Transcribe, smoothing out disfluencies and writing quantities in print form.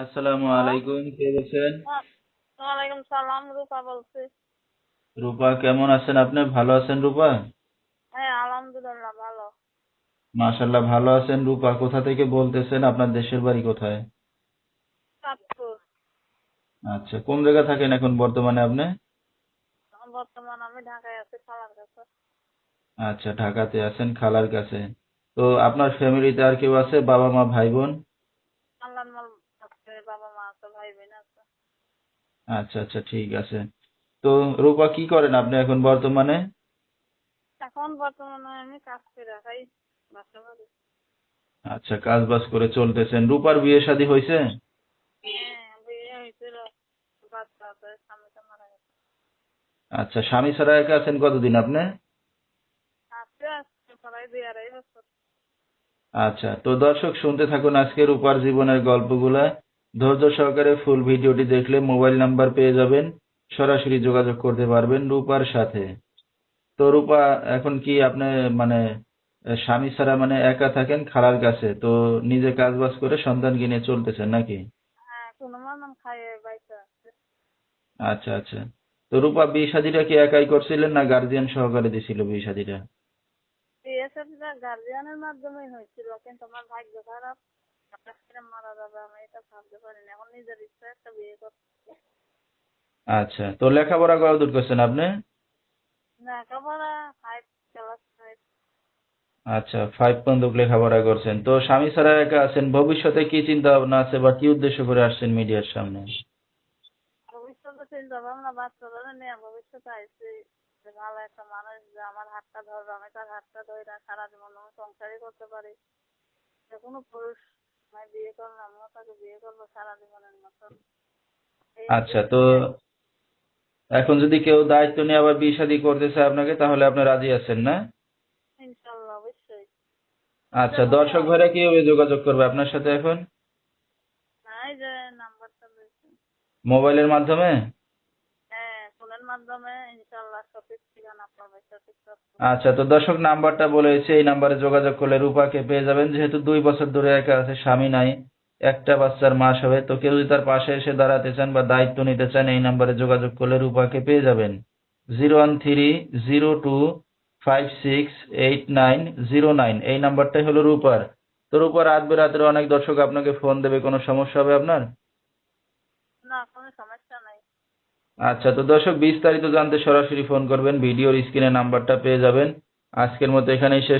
আসসালামু হ্যালো। আলাইকুম, কে বলছেন? ওয়ালাইকুম সালাম, রূপা বলছি। রূপা, কেমন আছেন আপনি? ভালো আছেন রূপা? হ্যাঁ, আলহামদুলিল্লাহ ভালো। মাশাআল্লাহ, ভালো আছেন। রূপা, কোথা থেকে বলতেছেন? আপনার দেশের বাড়ি কোথায়? চাঁদপুর। আচ্ছা, কোন জায়গা থাকেন এখন বর্তমানে আপনি? বর্তমান আমি ঢাকায় আছি, খালার কাছে। আচ্ছা, ঢাকাতে আছেন খালার কাছে। তো আপনার ফ্যামিলিতে আর কেউ আছে? বাবা মা ভাই বোন? আল্লাহর মাল আছে, বাবা মা আছে, ভাই বোন আছে। আচ্ছা আচ্ছা, ঠিক আছে। তো রূপা, কি করেন আপনি এখন বর্তমানে? এখন বর্তমানে আমি কাজ করে খাই, বাসা বাড়ি। আচ্ছা, কাজ বাজ করে চলতেছেন। রূপার বিয়ে শাদী হয়েছে? হ্যাঁ, বিয়ে হয়েছিল, বাচ্চা আছে, স্বামীটা মারা গেছে। আচ্ছা, স্বামী ছাড়া একা আছেন কতদিন আপনি? আছে আজকে প্রায় 2.5 বছর। আচ্ছা, তো দর্শক শুনতে থাকুন আজকে রূপার জীবনের গল্পগুলা। ধৈর্য সহকারে ফুল ভিডিওটি দেখলে মোবাইল নাম্বার পেয়ে যাবেন, সরাসরি যোগাযোগ করতে পারবেন রূপার সাথে। তো রূপা, এখন কি আপনি মানে স্বামী ছাড়া মানে একা থাকেন খালার কাছে, তো নিজে কাজ বাজ করে সন্তানকে নিয়ে চলতেছেন নাকি? হ্যাঁ, কোনো মতন খাইয়ে বাইতে আছে। আচ্ছা আচ্ছা। তো রূপা, বিয়ে শাদীটা কি একাই করছিলেন না গার্জিয়ান সহকারে দিছিল বিয়ে শাদীটা? বিয়ে সাথে গার্জিয়ানের মাধ্যমেই হয়েছিল, কিন্তু আমার ভাগ্য খারাপ, হঠাৎ করে মারা যাবে আমি এটা ভাবতে পারিনি। এখন নিজের ইচ্ছা একটা বিয়ে করতে। আচ্ছা, তো লেখাপড়া কতদূর করছেন আপনি? লেখাপড়া 5 ক্লাস 5। আচ্ছা, 5 পর্যন্ত লেখাপড়া করছেন। তো স্বামী ছাড়া একা আছেন, ভবিষ্যতে কি চিন্তা ভাবনা আছে বা কি উদ্দেশ্য করে আসছেন মিডিয়ার সামনে? ভবিষ্যতে চিন্তা ভাবনা বাচ্চাদের নিয়ে ভবিষ্যতে আইসি, যে ভালো একটা মানুষ যে আমার হাতটা ধরবে, আমি তার হাতটা ধরে সারা জীবন আমি সংসারই করতে পারি। যে কোনো পুরুষ আমি বিয়ে করলাম, আমিও তাকে বিয়ে করবো সারা জীবনের মতো, এই আচ্ছা, তো উদ্দেশ্যে। এখন যদি কেউ দায়িত্ব নিয়ে আবার বিয়ে শাদী করতে চায় আপনাকে, তাহলে আপনি রাজি আছেন না? ইনশাল্লাহ, অবশ্যই। আচ্ছা, ইচ্ছা করলে দর্শক হবে। ভাইরা কিভাবে যোগাযোগ করবে আপনার সাথে এখন? এই যে নাম্বারটা দিয়েছি। মোবাইলের মাধ্যমে? হ্যাঁ, ফোনের মাধ্যমে ইনশাল্লাহ সঠিক ঠিকানা পাবে, সঠিক তথ্য। আচ্ছা, তো দর্শক নাম্বারটা বলেছে, এই নাম্বারে যোগাযোগ করলে রূপাকে পেয়ে যাবেন। যেহেতু 2 বছর ধরে একা আছে, স্বামী নাই, একটা বাচ্চার মা হবে, তো কেউ যদি তার পাশে এসে দাঁড়াতে চান বা দায়িত্ব নিতে চান, এই নাম্বারে যোগাযোগ করলে রূপাকে পেয়ে যাবেন। 01302568909, এই নাম্বারটাই হলো রূপার। তো রূপার রাত বেরাতের অনেক দর্শক আপনাকে ফোন দেবে, কোনো সমস্যা হবে আপনার? না, কোনো সমস্যা নাই। আচ্ছা, তো দর্শক বিস্তারিত জানতে সরাসরি ফোন করবেন, ভিডিওর স্ক্রিনে নাম্বারটা পেয়ে যাবেন। আজকের মতো এখানেই শেষ।